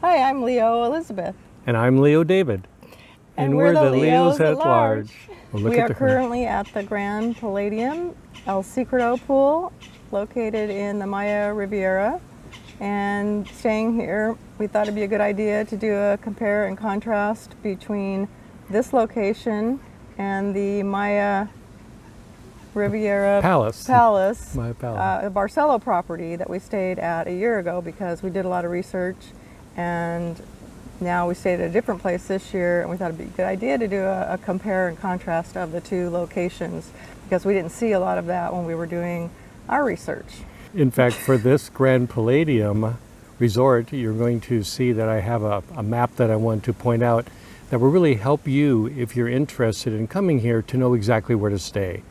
Hi, I'm Leo Elizabeth. And I'm Leo David. And we're the Leos at large. Well, We are currently at the Grand Palladium El Secreto pool, located in the Maya Riviera. And staying here, we thought it'd be a good idea to do a compare and contrast between this location and the Maya Riviera Palace. Maya Palace. A Barcelo property that we stayed at a year ago because we did a lot of research, and now we stayed at a different place this year, and we thought it'd be a good idea to do a compare and contrast of the two locations because we didn't see a lot of that when we were doing our research. In fact, for this Grand Palladium resort, you're going to see that I have a map that I want to point out that will really help you if you're interested in coming here to know exactly where to stay.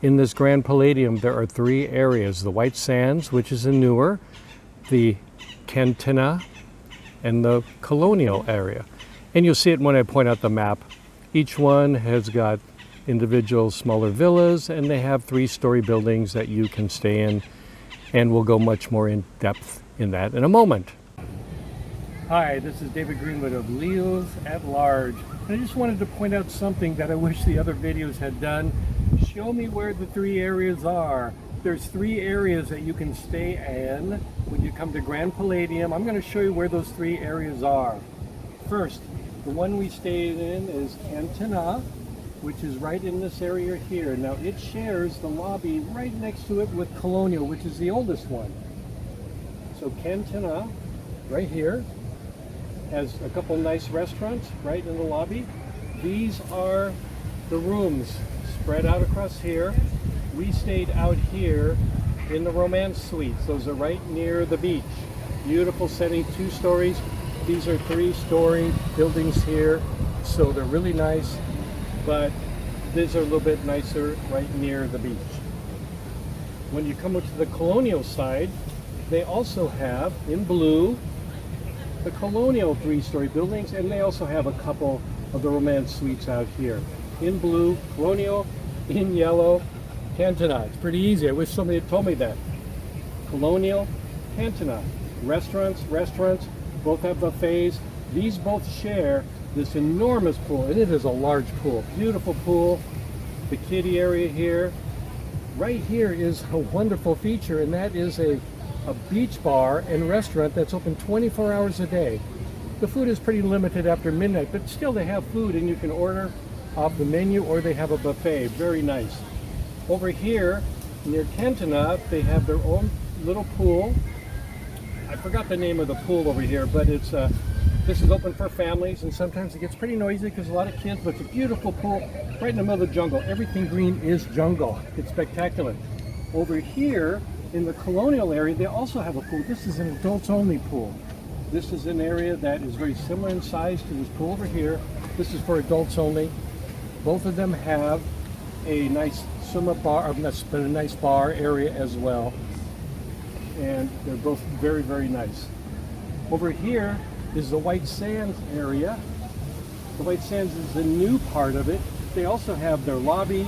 In this Grand Palladium, there are three areas: the White Sands, which is a newer, the Cantina, and the Colonial area. And you'll see it when I point out the map. Each one has got individual smaller villas, and they have three-story buildings that you can stay in, and we'll go much more in depth in that in a moment. Hi, this is David Greenwood of Leos at Large. And I just wanted to point out something that I wish the other videos had done. Show me where the three areas are. There's three areas that you can stay in when you come to Grand Palladium. I'm going to show you where those three areas are. First, the one we stayed in is Cantina, which is right in this area here. Now it shares the lobby right next to it with Colonial, which is the oldest one. So Cantina, right here, has a couple nice restaurants right in the lobby. These are the rooms spread out across here. We stayed out here in the Romance Suites. Those are right near the beach. Beautiful setting, 2 stories. These are 3-story buildings here, so they're really nice, but these are a little bit nicer right near the beach. When you come up to the Colonial side, they also have, in blue, the Colonial 3-story buildings, and they also have a couple of the Romance Suites out here. In blue, Colonial; in yellow, Cantina. It's pretty easy. I wish somebody had told me that. Colonial, Cantina. Restaurants, both have buffets. These both share this enormous pool, and it is a large pool. Beautiful pool. The kiddie area here. Right here is a wonderful feature, and that is a beach bar and restaurant that's open 24 hours a day. The food is pretty limited after midnight, but still they have food, and you can order off the menu, or they have a buffet. Very nice. Over here near Cantina, they have their own little pool. I forgot the name of the pool over here, but it's this is open for families, and sometimes it gets pretty noisy because a lot of kids, but it's a beautiful pool right in the middle of the jungle. Everything green is jungle. It's spectacular. Over here in the Colonial area, they also have a pool. This is an adults only pool. This is an area that is very similar in size to this pool over here. This is for adults only. Both of them have a nice swim bar, but a nice bar area as well. And they're both very, very nice. Over here is the White Sands area. The White Sands is the new part of it. They also have their lobby,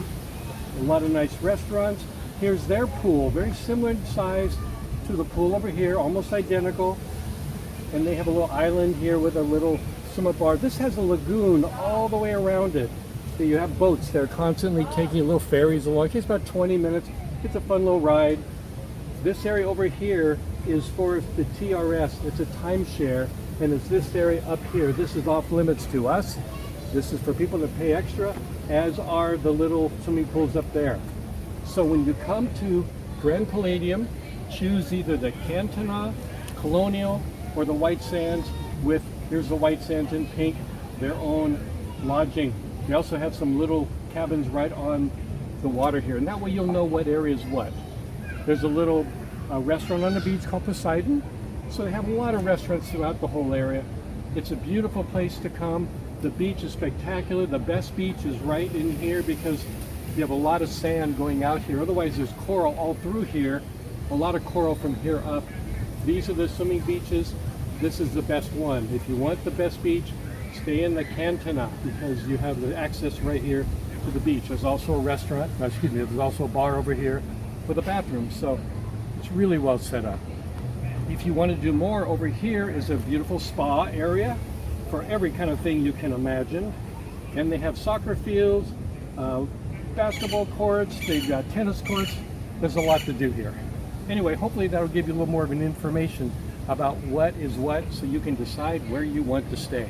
a lot of nice restaurants. Here's their pool, very similar in size to the pool over here, almost identical. And they have a little island here with a little swim bar. This has a lagoon all the way around it. So you have boats. They're constantly taking little ferries along. It takes about 20 minutes. It's a fun little ride. This area over here is for the TRS. It's a timeshare, and it's this area up here. This is off limits to us. This is for people that pay extra, as are the little swimming pools up there. So when you come to Grand Palladium, choose either the Cantina, Colonial, or the White Sands with, here's the White Sands in pink, their own lodging. They also have some little cabins right on the water here, and that way you'll know what area is what. There's a little restaurant on the beach called Poseidon, so they have a lot of restaurants throughout the whole area. It's a beautiful place to come. The beach is spectacular. The best beach is right in here because you have a lot of sand going out here. Otherwise, there's coral all through here, a lot of coral from here up. These are the swimming beaches. This is the best one. If you want the best beach, stay in the Cantina because you have the access right here to the beach. There's also a restaurant, there's also a bar over here with a bathroom, so it's really well set up. If you want to do more, over here is a beautiful spa area for every kind of thing you can imagine. And they have soccer fields, basketball courts, they've got tennis courts. There's a lot to do here. Anyway, hopefully that'll give you a little more of an information about what is what, so you can decide where you want to stay.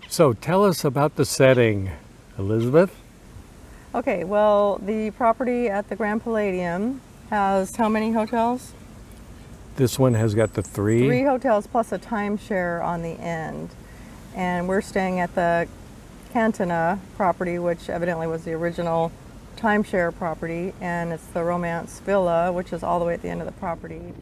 So tell us about the setting, Elizabeth. Okay, well, the property at the Grand Palladium has how many hotels? This one has got the three. 3 hotels plus a timeshare on the end. And we're staying at the Cantina property, which evidently was the original timeshare property, and it's the Romance Villa, which is all the way at the end of the property.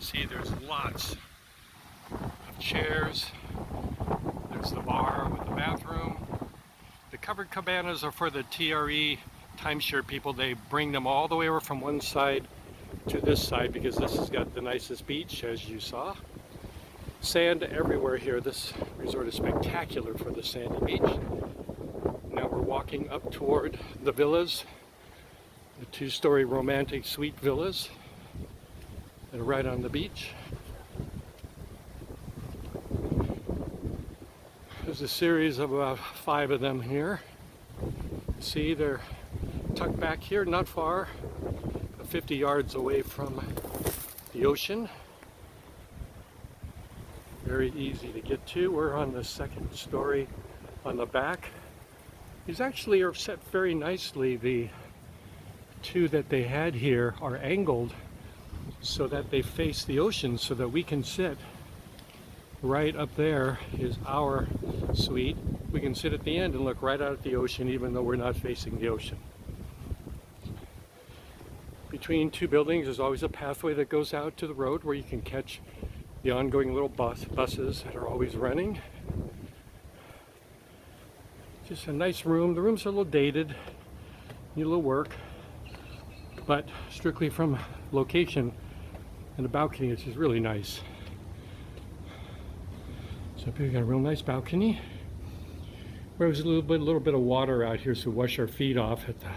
See, there's lots of chairs. There's the bar with the bathroom. The covered cabanas are for the TRE timeshare people. They bring them all the way over from one side to this side because this has got the nicest beach, as you saw. Sand everywhere here. This resort is spectacular for the sandy beach. Now we're walking up toward the villas, the 2-story romantic suite villas. And right on the beach. There's a series of about 5 of them here. See, they're tucked back here, not far, 50 yards away from the ocean. Very easy to get to. We're on the 2nd story on the back. These actually are set very nicely. The 2 that they had here are angled so that they face the ocean, so that we can sit right up there is our suite. We can sit at the end and look right out at the ocean, even though we're not facing the ocean. Between 2 buildings there's always a pathway that goes out to the road where you can catch the ongoing little buses that are always running. Just a nice room. The rooms are a little dated, need a little work, but strictly from location and the balcony, which is really nice. So up here we got a real nice balcony. There's a little bit of water out here, so we wash our feet off at the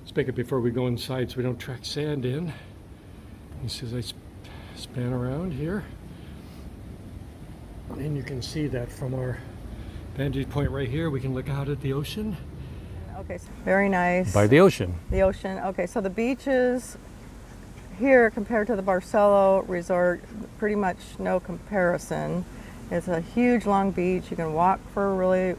spigot before we go inside, so we don't track sand in. He says I span around here, and you can see that from our vantage point right here. We can look out at the ocean. Okay, so very nice. By the ocean. The ocean. Okay, so the beaches here compared to the Barcelo Resort, pretty much no comparison. It's a huge long beach. You can walk for a really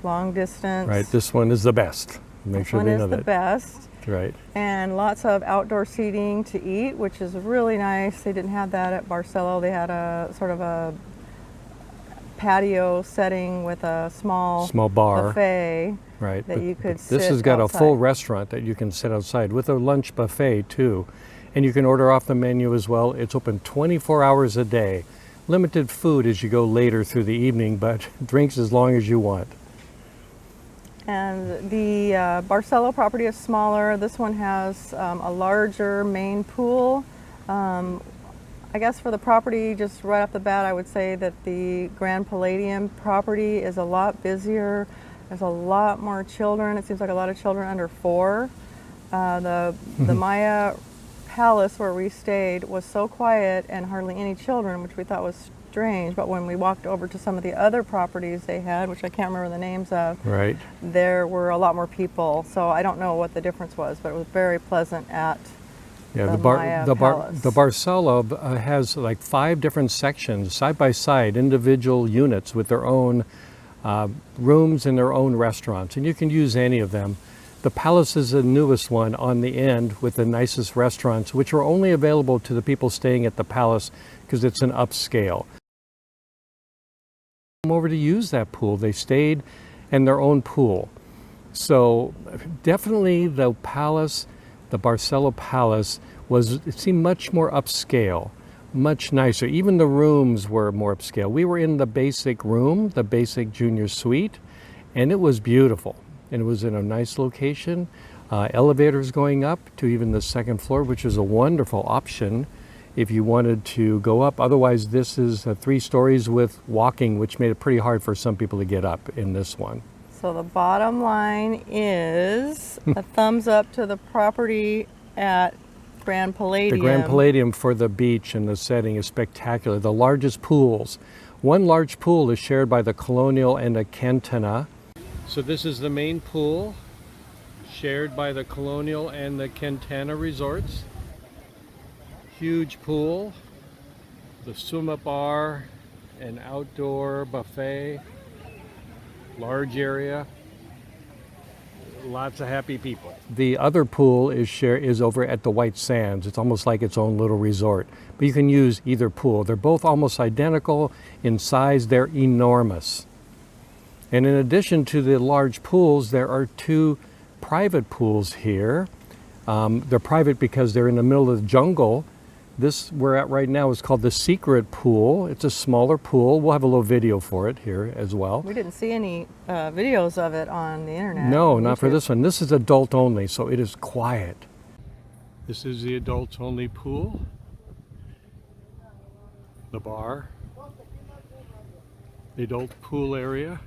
long distance. Right, this one is the best. Make sure they know that. This one is the best. Right. And lots of outdoor seating to eat, which is really nice. They didn't have that at Barcelo. They had a sort of a patio setting with a small bar buffet. Right. That you could sit This has got outside. a full restaurant that you can sit outside with a lunch buffet too. And you can order off the menu as well. It's open 24 hours a day. Limited food as you go later through the evening, but drinks as long as you want. And the Barcelo property is smaller. This one has a larger main pool. I guess for the property, just right off the bat, I would say that the Grand Palladium property is a lot busier. There's a lot more children. It seems like a lot of children under 4. The Maya Palace where we stayed was so quiet and hardly any children, which we thought was strange. But when we walked over to some of the other properties they had, which I can't remember the names of, right, there were a lot more people. So I don't know what the difference was, but it was very pleasant at the Maya Palace. The Barcelo has like 5 different sections, side by side, individual units with their own rooms and their own restaurants, and you can use any of them. The Palace is the newest one on the end with the nicest restaurants, which are only available to the people staying at the Palace because it's an upscale. Come over to use that pool. They stayed in their own pool. So definitely the Palace the Barcelo Palace it seemed much more upscale, much nicer. Even the rooms were more upscale. We were in the basic room, the basic junior suite, and it was beautiful. And it was in a nice location. Elevators going up to even the second floor, which is a wonderful option if you wanted to go up. Otherwise, this is 3 stories with walking, which made it pretty hard for some people to get up in this one. So the bottom line is a thumbs up to the property at Grand Palladium. The Grand Palladium for the beach and the setting is spectacular. The largest pools. One large pool is shared by the Colonial and the Quintana. So this is the main pool, shared by the Colonial and the Quintana resorts. Huge pool, the swim-up bar, an outdoor buffet, large area, lots of happy people. The other pool is over at the White Sands. It's almost like its own little resort, but you can use either pool. They're both almost identical in size. They're enormous. And in addition to the large pools, there are 2 private pools here. They're private because they're in the middle of the jungle. This we're at right now is called the Secret Pool. It's a smaller pool. We'll have a little video for it here as well. We didn't see any videos of it on the internet. No, not for this one. This is adult only, so it is quiet. This is the adults only pool. The bar. The adult pool area.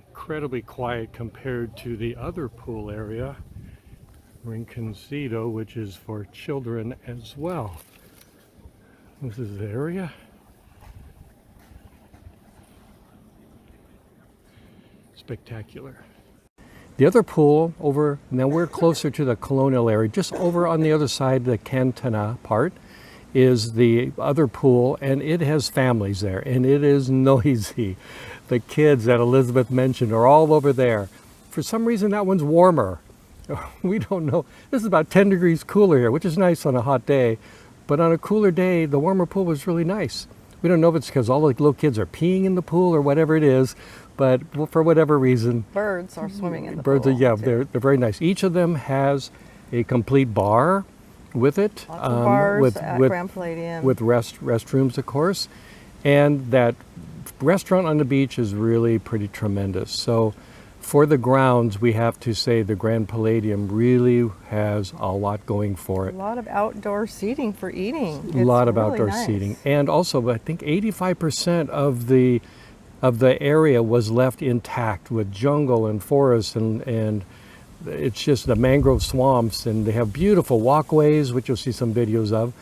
Incredibly quiet compared to the other pool area, Rinconcito, which is for children as well. This is the area. Spectacular. The other pool over, now we're closer to the Colonial area, just over on the other side, the Quintana part, is the other pool, and it has families there, and it is noisy. The kids that Elizabeth mentioned are all over there. For some reason, that one's warmer. We don't know. This is about 10 degrees cooler here, which is nice on a hot day. But on a cooler day, the warmer pool was really nice. We don't know if it's because all the little kids are peeing in the pool or whatever it is, but for whatever reason. Birds are swimming in the pool. Yeah, they're very nice. Each of them has a complete bar with it. Lots of bars at Grand Palladium. With restrooms, of course. And that restaurant on the beach is really pretty tremendous. So for the grounds, we have to say the Grand Palladium really has a lot going for it. A lot of outdoor seating for eating. A lot of outdoor seating. And also, I think 85% of the area was left intact with jungle and forest, and it's just the mangrove swamps, and they have beautiful walkways, which you'll see some videos of,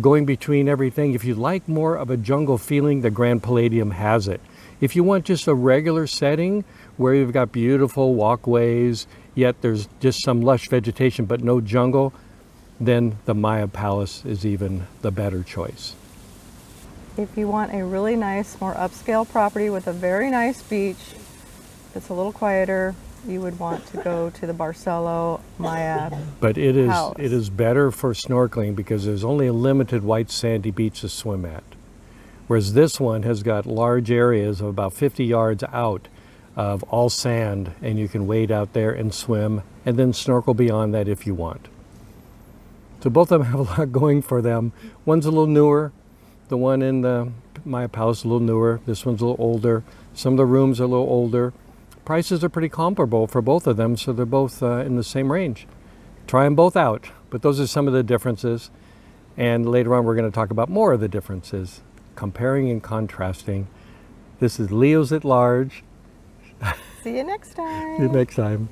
going between everything. If you like more of a jungle feeling, the Grand Palladium has it. If you want just a regular setting where you've got beautiful walkways, yet there's just some lush vegetation but no jungle, then the Maya Palace is even the better choice. If you want a really nice, more upscale property with a very nice beach that's a little quieter, you would want to go to the Barcelo Maya But Palace. it is better for snorkeling because there's only a limited white sandy beach to swim at. Whereas this one has got large areas of about 50 yards out of all sand, and you can wade out there and swim and then snorkel beyond that if you want. So both of them have a lot going for them. One's a little newer. The one in the Maya Palace is a little newer. This one's a little older. Some of the rooms are a little older. Prices are pretty comparable for both of them, so they're both in the same range. Try them both out, but those are some of the differences. And later on, we're going to talk about more of the differences, comparing and contrasting. This is Leo's at Large. See you next time. See you next time.